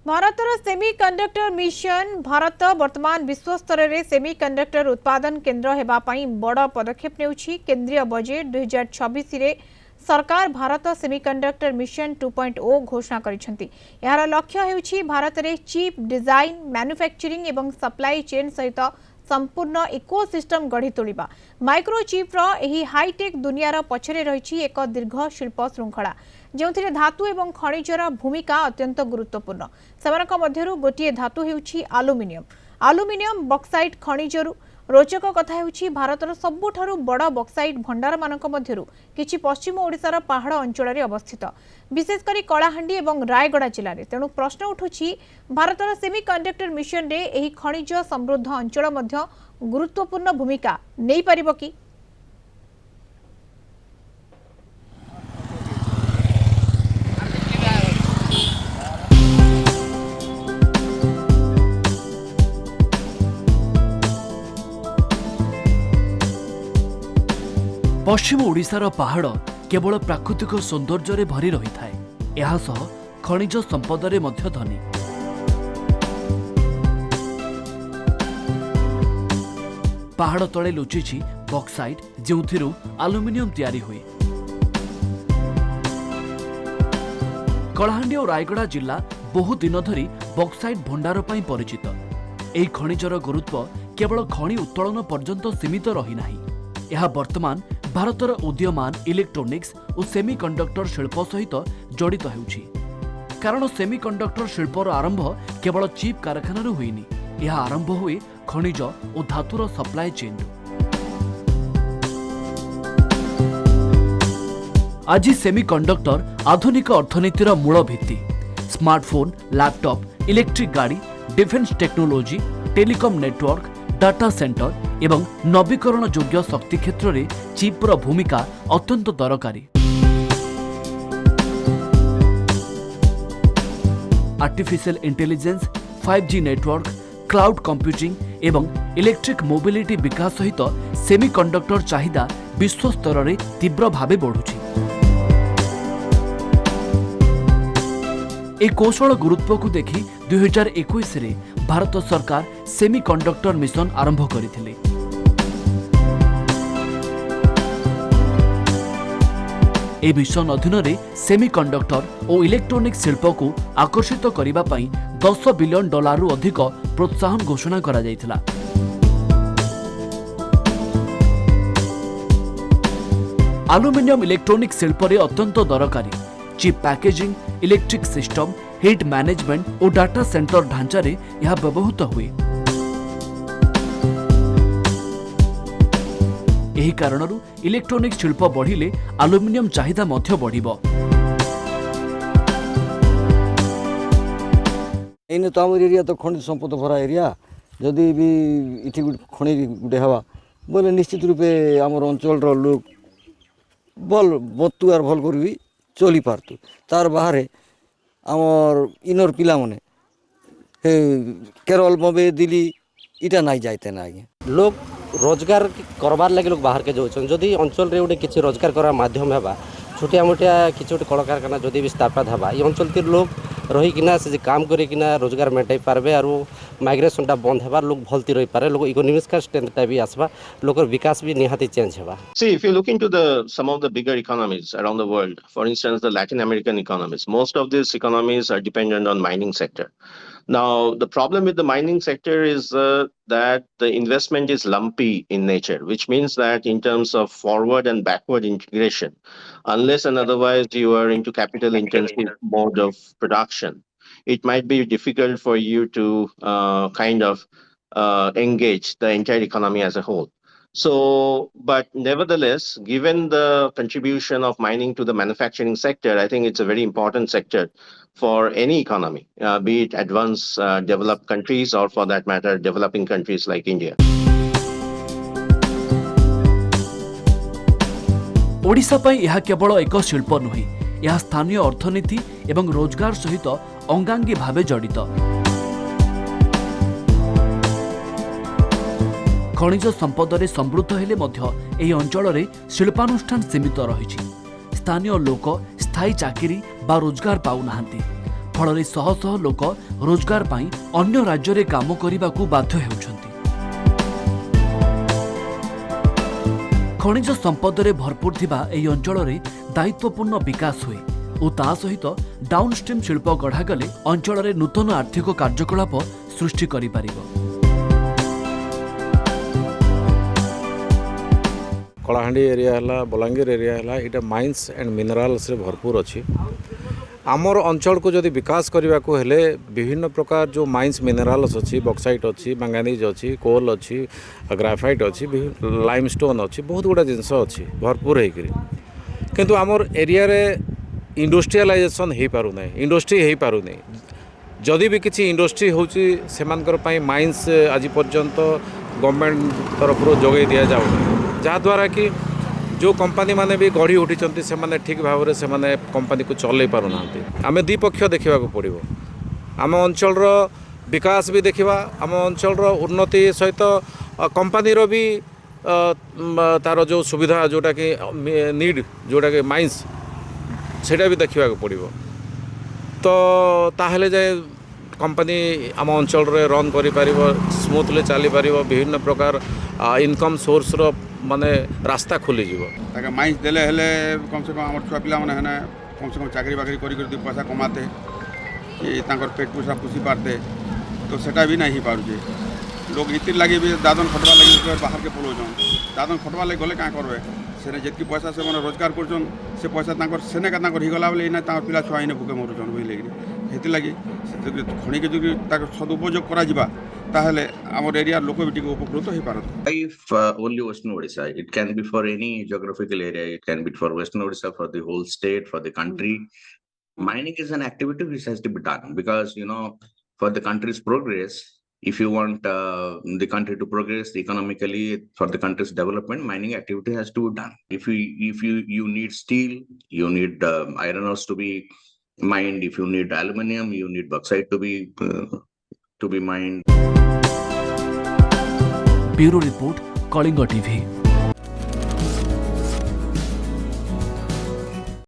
भारतर semiconductor mission Bharat वर्तमान विश्व स्तर में सेमीकंडक्टर उत्पादन केन्द्र होगापाई बड़ पदक्षेप नेउछि। केंद्रीय बजेट 2026 रे सरकार भारत सेमीकंडक्टर मिशन 2.0 घोषणा करिसेंति। यार लक्ष्य हेउछि भारत रे चिप डिजाइन मैन्युफैक्चरिंग एवं सप्लाई चेन सहित संपूर्ण इकोसिस्टम गढ़ी तोड़िबा। माइक्रोचिप रो एही हाईटेक दुनियार पछरे रहिछि एक दीर्घ शिल्प श्रृंखला जो धातु एवं खनिजर भूमिका अत्यंत गुरुत्वपूर्ण। सेमानक मध्यरु गोटिए धातु हेउछि आलुमिनियम बक्साइट खनिजरु रोचक कथा हेउछि भारतर सबुठारु बड़ बक्साइट भंडार मानक मध्यरु किछि पश्चिम ओडिशार पहाड़ अंचल रे अवस्थित, विशेषकर कलाहांडी एवं रायगड़ा जिले में। तेणु प्रश्न उठुछि भारतर सेमीकंडक्टर मिशन रे एही खनिज समृद्ध अंचल मध्य गुरुत्वपूर्ण भूमिका नै परिबो कि? पश्चिम ओडिशार पहाड़ केवल प्राकृतिक सौंदर्य भरी रही थाए, यह सह खनिज संपद रे मध्य धनी। पहाड़ तले लुचिछि बक्साइट जोथिरु आलुमिनियम तैयारी हुए। कलाहांडी और रायगड़ा जिला बहु दिन धरी बक्साइट भंडार पई परिचित। एही खनिजर गुरुत्व केवल खनि उत्तोलन पर्यंत सीमित रही नाही। यह वर्तमान भारतर उदीयमान इलेक्ट्रोनिक्स और सेमीकंडक्टर शिल्प सहित जड़ित होउछि। कारण सेमीकंडक्टर शिल्पर आरंभ केवल चिप कारखाना हुईनी, यह आरंभ हुए खनिज और धातुर सप्लाई चेन। आज सेमीकंडक्टर आधुनिक अर्थनीतिर मूल भित्ति। स्मार्टफोन, लैपटॉप, इलेक्ट्रिक गाड़ी, defence technology, telecom network, data centre एवं नवीकरण योग्य शक्ति क्षेत्र में चिपर भूमिका अत्यंत दरकारी। Artificial intelligence, 5G network, cloud computing एवं इलेक्ट्रिक मोबिलिटी विकास सहित सेमीकंडक्टर चाहिदा विश्व स्तर में तीव्र भावे बढ़ुछि। एक कौशल गुरुत्व को देखि 2021 रे भारत सरकार सेमीकंडक्टर मिशन आरंभ करथिले। ए मिशन अधीन रे सेमीकंडक्टर और इलेक्ट्रोनिक शिल्प को आकर्षित करिबा पई $10 बिलियन रु अधिक प्रोत्साहन घोषणा करा जायथिला। आलुमिनियम इलेक्ट्रोनिक शिल्प रे अत्यंत दरकारी। Chip packaging, electric system, heat management और डाटा सेंटर ढांचा रे यह व्यवहृत हुए। एही कारणरू इलेक्ट्रोनिक शिल्प बढ़िले आलुमिनियम चाहिदा मध्य बढ़िबो। एने तो आम एरिया तो खनिज संपद भरा एरिया, जदि भी इठी खनि गुटे हवा बोले निश्चित रूपे आम अंचल लोक भल बतु आर भल कर भी चली पारतु। तार बाहर आमर इनर पिला मने केरल, बम्बे, दिल्ली इटा नहीं जाते ना। आगे लोग रोजगार करबार लगे लोग बाहर के जाऊँ। जदि अंचल रे गोटे किसी रोजगार करार माध्यम है, छोटिया मोटिया किसी गोटे कलकारखाना जदि भी स्थापित है, ये अंचल तिर लोग रहीकिना से काम करिकिना रोजगार मेटाई पारबे और माइग्रेशनटा बंद हेबार लोग भलती रही पारे। लोग इकोनॉमिक्स का स्ट्रेंथटा भी आसबा, लोकर विकास भी निहाती चेंज हेबा। See, if you look into some of the bigger economies around the world, for instance, the Latin American economies, most of these economies are dependent on mining sector. Now, the problem with the mining sector is that the investment is lumpy in nature, which means that in terms of forward and backward integration, unless and otherwise you are into capital intensive mode of production, it might be difficult for you to kind of engage the entire economy as a whole. So, but nevertheless, given the contribution of mining to the manufacturing sector, I think it's a very important sector for any economy, be it advanced developed countries or for that matter, developing countries like India. Odisha पई यह केवल एक शिल्प नुहे, यह स्थानीय अर्थनीति एवं रोजगार सहित अंगांगी भावे जड़ित। खनिज संपद रे समृद्ध हेले मध्य एही अंचल रे शिल्पानुष्ठान सीमित रहिछि। स्थानीय लोक स्थायी चाकरी बा रोजगार पाउ नाहांती। फल शह शह लोक रोजगार पाई अन्य राज्य रे काम करने बाध्य हेउछंती। खनिज संपद रे भरपूर थिबा एही अंचल रे दायित्वपूर्ण विकास हुए और ता सहित डाउनस्ट्रीम शिल्प गढ़ागले अंचल रे नूतन आर्थिक कार्यकलाप सृष्टि करि पारिबो। कलाहांडी एरिया है बलांगीर एरिया है यहाँ माइंस एंड मिनराल्स रे भरपूर अच्छी आमर अंचल को जदि विकास करने को हेले विभिन्न प्रकार जो माइंस मिनराल्स अच्छी बक्साइट अच्छी मैंगानीज अच्छी कोल अच्छी ग्राफाइट अच्छी लाइमस्टोन अच्छी बहुत गुड़ा जिनस अच्छी भरपूर होकर किंतु आमर एरिया रे इंडस्ट्रियलाइजेशन हो पारुना इंडस्ट्री हो पारुनी जदि भी किसी इंडस्ट्री होची सेमानकर पई माइंस आज पर्यंत गवर्नमेंट तरफ जोगे दिया जाउनी जहाँद्वारा कि जो कंपनी माने भी गढ़ी उठी से माने ठीक भाव से माने कंपनी को चलई पारुना आम द्विपक्ष देखा पड़ो आम अंचल विकास भी देखा आम अंचल उन्नति सहित कंपनी भी तार जो सुविधा जोटा कि नीड जोटा कि माइंस सेटा भी देखा पड़ो तो ताहले जाए कंपनी आम अंचल रन कर स्मूथली चली पार विभिन्न प्रकार इनकम सोर्स रो माने रास्ता खोली जीवो माइंस देले हेले कम से कम आम छुआ पिला मैंने हेने कम से कम चाकरी बाकरी कर पैसा कमाते कि तांकर पेट पोषा पोषी पारते तो सेटा भी नहीं पारुचे लोग इतिर लगे भी दादन खटवा लगे बाहर के पलाउन दादन खटवा लगे गले क्या करबे सेने जितकी पैसा से मैंने रोजगार कर से पैसा तांकर सेने का तांकर हिगला बोले इना तांकर पिला छुआ इने भूखे मरुचन बुझ लेकिन हेती लगी खଣି के जो सदुपयोग करा जिबा ताहले आमर एरिया लोक भी टिके उपकृत हो पारत। If only Western Odisha, it can be for any geographical area, it can be for Western Odisha, for the whole state, for the country. Mining is an activity which has to be done because, you know, for the country's progress, if you want the country to progress economically, for the country's development, mining activity has to be done. If you need steel, you need iron ores to be mined. If you need aluminium, you need bauxite to be mined. Bureau report Kalinga TV.